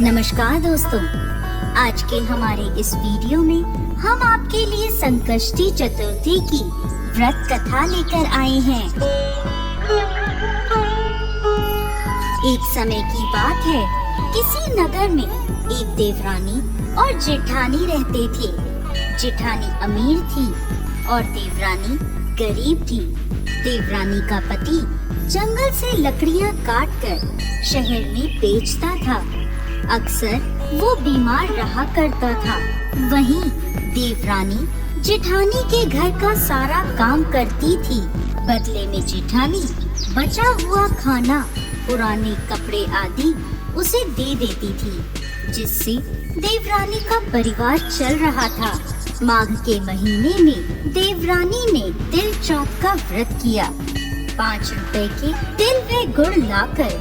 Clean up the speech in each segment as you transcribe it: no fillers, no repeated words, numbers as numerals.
नमस्कार दोस्तों, आज के हमारे इस वीडियो में हम आपके लिए संकष्टी चतुर्थी की व्रत कथा लेकर आए हैं। एक समय की बात है, किसी नगर में एक देवरानी और जेठानी रहते थे। जेठानी अमीर थी और देवरानी गरीब थी। देवरानी का पति जंगल से लकड़ियां काटकर शहर में बेचता था। अक्सर वो बीमार रहा करता था। वहीं देवरानी जेठानी के घर का सारा काम करती थी। बदले में जेठानी बचा हुआ खाना, पुराने कपड़े आदि उसे दे देती थी, जिससे देवरानी का परिवार चल रहा था। माघ के महीने में देवरानी ने तिल चौथ का व्रत किया। 5 रुपए के तिल व गुड़ लाकर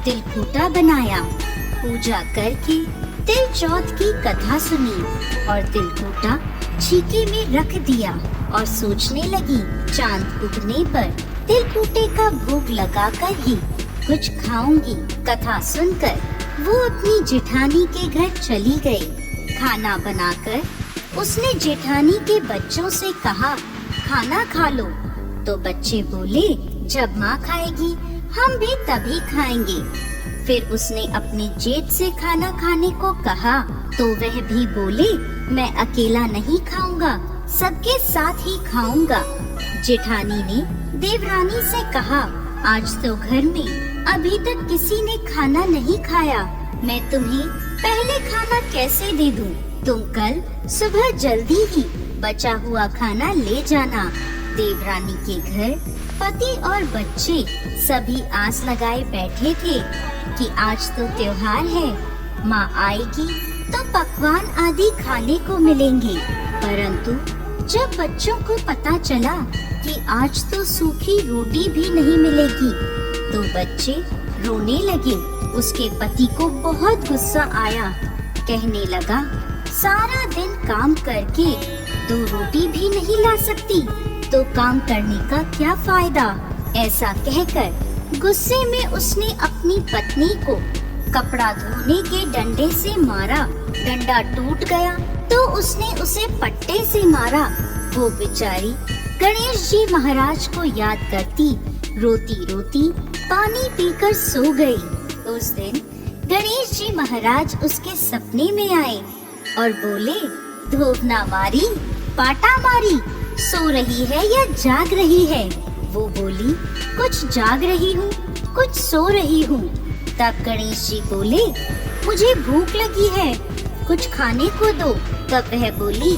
तिलकूटा बनाया। पूजा करके तिल चौथ की कथा सुनी और तिलकूटा छीके में रख दिया और सोचने लगी, चांद उगने पर तिलकूटे का भोग लगाकर ही कुछ खाऊंगी। कथा सुनकर वो अपनी जेठानी के घर चली गई। खाना बनाकर उसने जेठानी के बच्चों से कहा, खाना खा लो। तो बच्चे बोले, जब माँ खाएगी हम भी तभी खाएंगे। फिर उसने अपने जेठ से खाना खाने को कहा तो वह भी बोले, मैं अकेला नहीं खाऊंगा, सबके साथ ही खाऊंगा। जेठानी ने देवरानी से कहा, आज तो घर में अभी तक किसी ने खाना नहीं खाया, मैं तुम्हें पहले खाना कैसे दे दूं? तुम कल सुबह जल्दी ही बचा हुआ खाना ले जाना। देवरानी के घर पति और बच्चे सभी आस लगाए बैठे थे कि आज तो त्योहार है, माँ आएगी तो पकवान आदि खाने को मिलेंगे। परंतु जब बच्चों को पता चला कि आज तो सूखी रोटी भी नहीं मिलेगी, तो बच्चे रोने लगे। उसके पति को बहुत गुस्सा आया। कहने लगा, सारा दिन काम करके 2 रोटी भी नहीं ला सकती तो काम करने का क्या फायदा? ऐसा कहकर गुस्से में उसने अपनी पत्नी को कपड़ा धोने के डंडे से मारा। डंडा टूट गया तो उसने उसे पट्टे से मारा। वो बेचारी गणेश जी महाराज को याद करती रोती रोती पानी पीकर सो गई। उस दिन गणेश जी महाराज उसके सपने में आए और बोले, धोवना मारी, पाटा मारी, सो रही है या जाग रही है? वो बोली, कुछ जाग रही हूँ, कुछ सो रही हूँ। तब गणेश जी बोले, मुझे भूख लगी है, कुछ खाने को दो। तब वह बोली,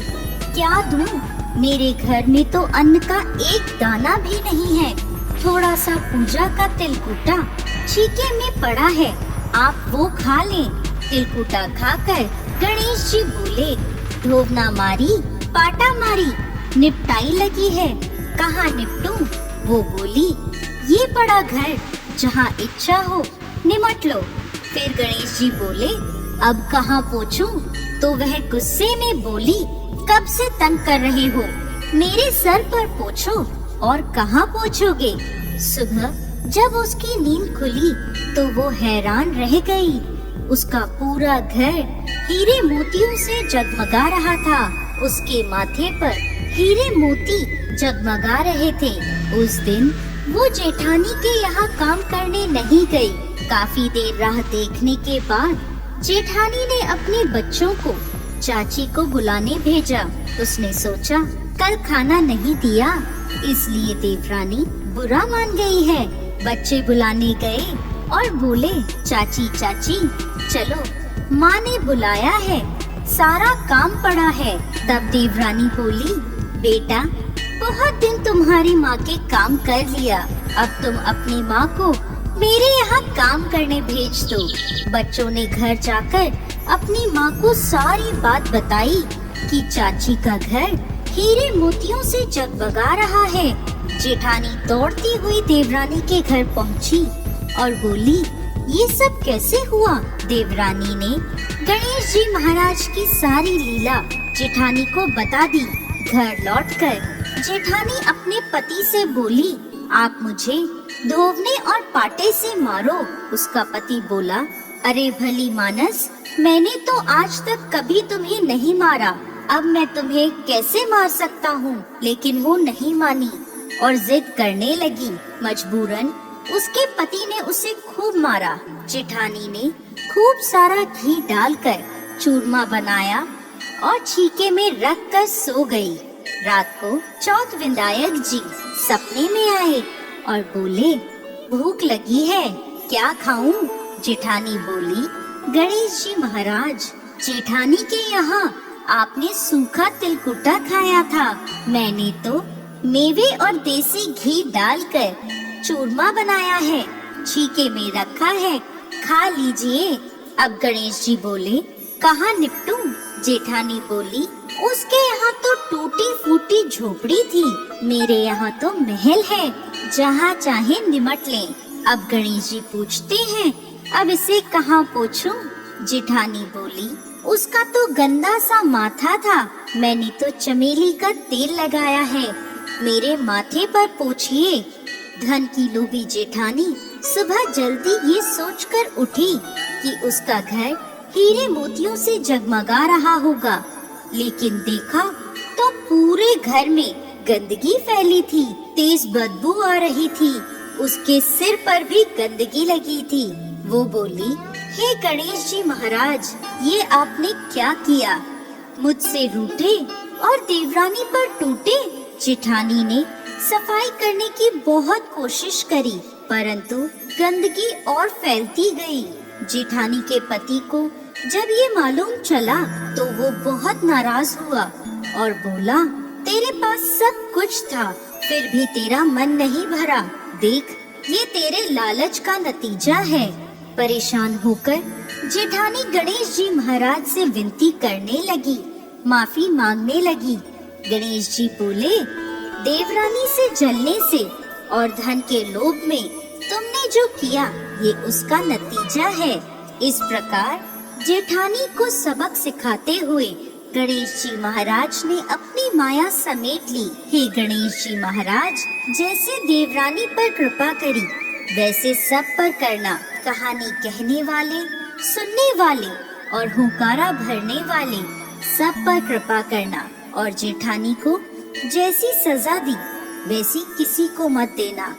क्या दूं? मेरे घर में तो अन्न का एक दाना भी नहीं है। थोड़ा सा पूजा का तिलकूटा छीके में पड़ा है, आप वो खा लें। तिलकूटा खाकर गणेश जी बोले, धोवना मारी, पाटा मारी, निपटाई लगी है, कहाँ निपटूं? वो बोली, ये पड़ा घर, जहाँ इच्छा हो निमट लो। फिर गणेश जी बोले, अब कहाँ पोंछूं? तो वह गुस्से में बोली, कब से तंग कर रहे हो, मेरे सर पर पोंछो। और कहाँ पोंछोगे? सुबह जब उसकी नींद खुली तो वो हैरान रह गई। उसका पूरा घर हीरे मोतियों से जगमगा रहा था। उसके माथे पर हीरे मोती जगमगा रहे थे। उस दिन वो जेठानी के यहाँ काम करने नहीं गई। काफी देर राह देखने के बाद जेठानी ने अपने बच्चों को चाची को बुलाने भेजा। उसने सोचा, कल खाना नहीं दिया इसलिए देवरानी बुरा मान गई है। बच्चे बुलाने गए और बोले, चाची चाची चलो, माँ ने बुलाया है, सारा काम पड़ा है। तब देवरानी बोली, बेटा बहुत दिन तुम्हारी माँ के काम कर लिया, अब तुम अपनी माँ को मेरे यहाँ काम करने भेज दो। बच्चों ने घर जाकर अपनी माँ को सारी बात बताई कि चाची का घर हीरे मोतियों से जगमगा रहा है। जेठानी दौड़ती हुई देवरानी के घर पहुँची और बोली, ये सब कैसे हुआ? देवरानी ने गणेश जी महाराज की सारी लीला जेठानी को बता दी। घर लौटकर जेठानी अपने पति से बोली, आप मुझे धोवने और पाटे से मारो। उसका पति बोला, अरे भली मानस, मैंने तो आज तक कभी तुम्हें नहीं मारा, अब मैं तुम्हें कैसे मार सकता हूँ। लेकिन वो नहीं मानी और जिद करने लगी। मजबूरन उसके पति ने उसे खूब मारा। जेठानी ने खूब सारा घी डालकर चूरमा बनाया और छीके में रख कर सो गई। रात को चौथ विनायक जी सपने में आए और बोले, भूख लगी है, क्या खाऊं? जेठानी बोली, गणेश जी महाराज, जेठानी के यहाँ आपने सूखा तिलकुटा खाया था, मैंने तो मेवे और देसी घी डालकर चूरमा बनाया है, छीके में रखा है, खा लीजिए। अब गणेश जी बोले, कहाँ निपटूं? जेठानी बोली, उसके यहाँ तो टूटी फूटी झोपड़ी थी, मेरे यहाँ तो महल है, जहाँ चाहे निमट लें। अब गणेश जी पूछते हैं, अब इसे कहाँ पोछूं? जेठानी बोली, उसका तो गंदा सा माथा था, मैंने तो चमेली का तेल लगाया है, मेरे माथे पर पोछिए। धन की लोभी जेठानी सुबह जल्दी ये सोचकर उठी कि उसका घर हीरे मोतियों से जगमगा रहा होगा, लेकिन देखा तो पूरे घर में गंदगी फैली थी, तेज बदबू आ रही थी, उसके सिर पर भी गंदगी लगी थी। वो बोली, हे गणेश जी महाराज, ये आपने क्या किया? मुझसे रूठे और देवरानी पर टूटे। जेठानी ने सफाई करने की बहुत कोशिश करी, परंतु गंदगी और फैलती गई। जेठानी के पति को जब ये मालूम चला तो वो बहुत नाराज हुआ और बोला, तेरे पास सब कुछ था, फिर भी तेरा मन नहीं भरा, देख ये तेरे लालच का नतीजा है। परेशान होकर जेठानी गणेश जी महाराज से विनती करने लगी, माफी मांगने लगी। गणेश जी बोले, देवरानी से जलने से और धन के लोभ में तुमने जो किया ये उसका नतीजा है। इस प्रकार जेठानी को सबक सिखाते हुए गणेश जी महाराज ने अपनी माया समेट ली। हे गणेश जी महाराज, जैसे देवरानी पर कृपा करी वैसे सब पर करना। कहानी कहने वाले, सुनने वाले और हुंकारा भरने वाले सब पर कृपा करना और जेठानी को जैसी सजा दी वैसी किसी को मत देना।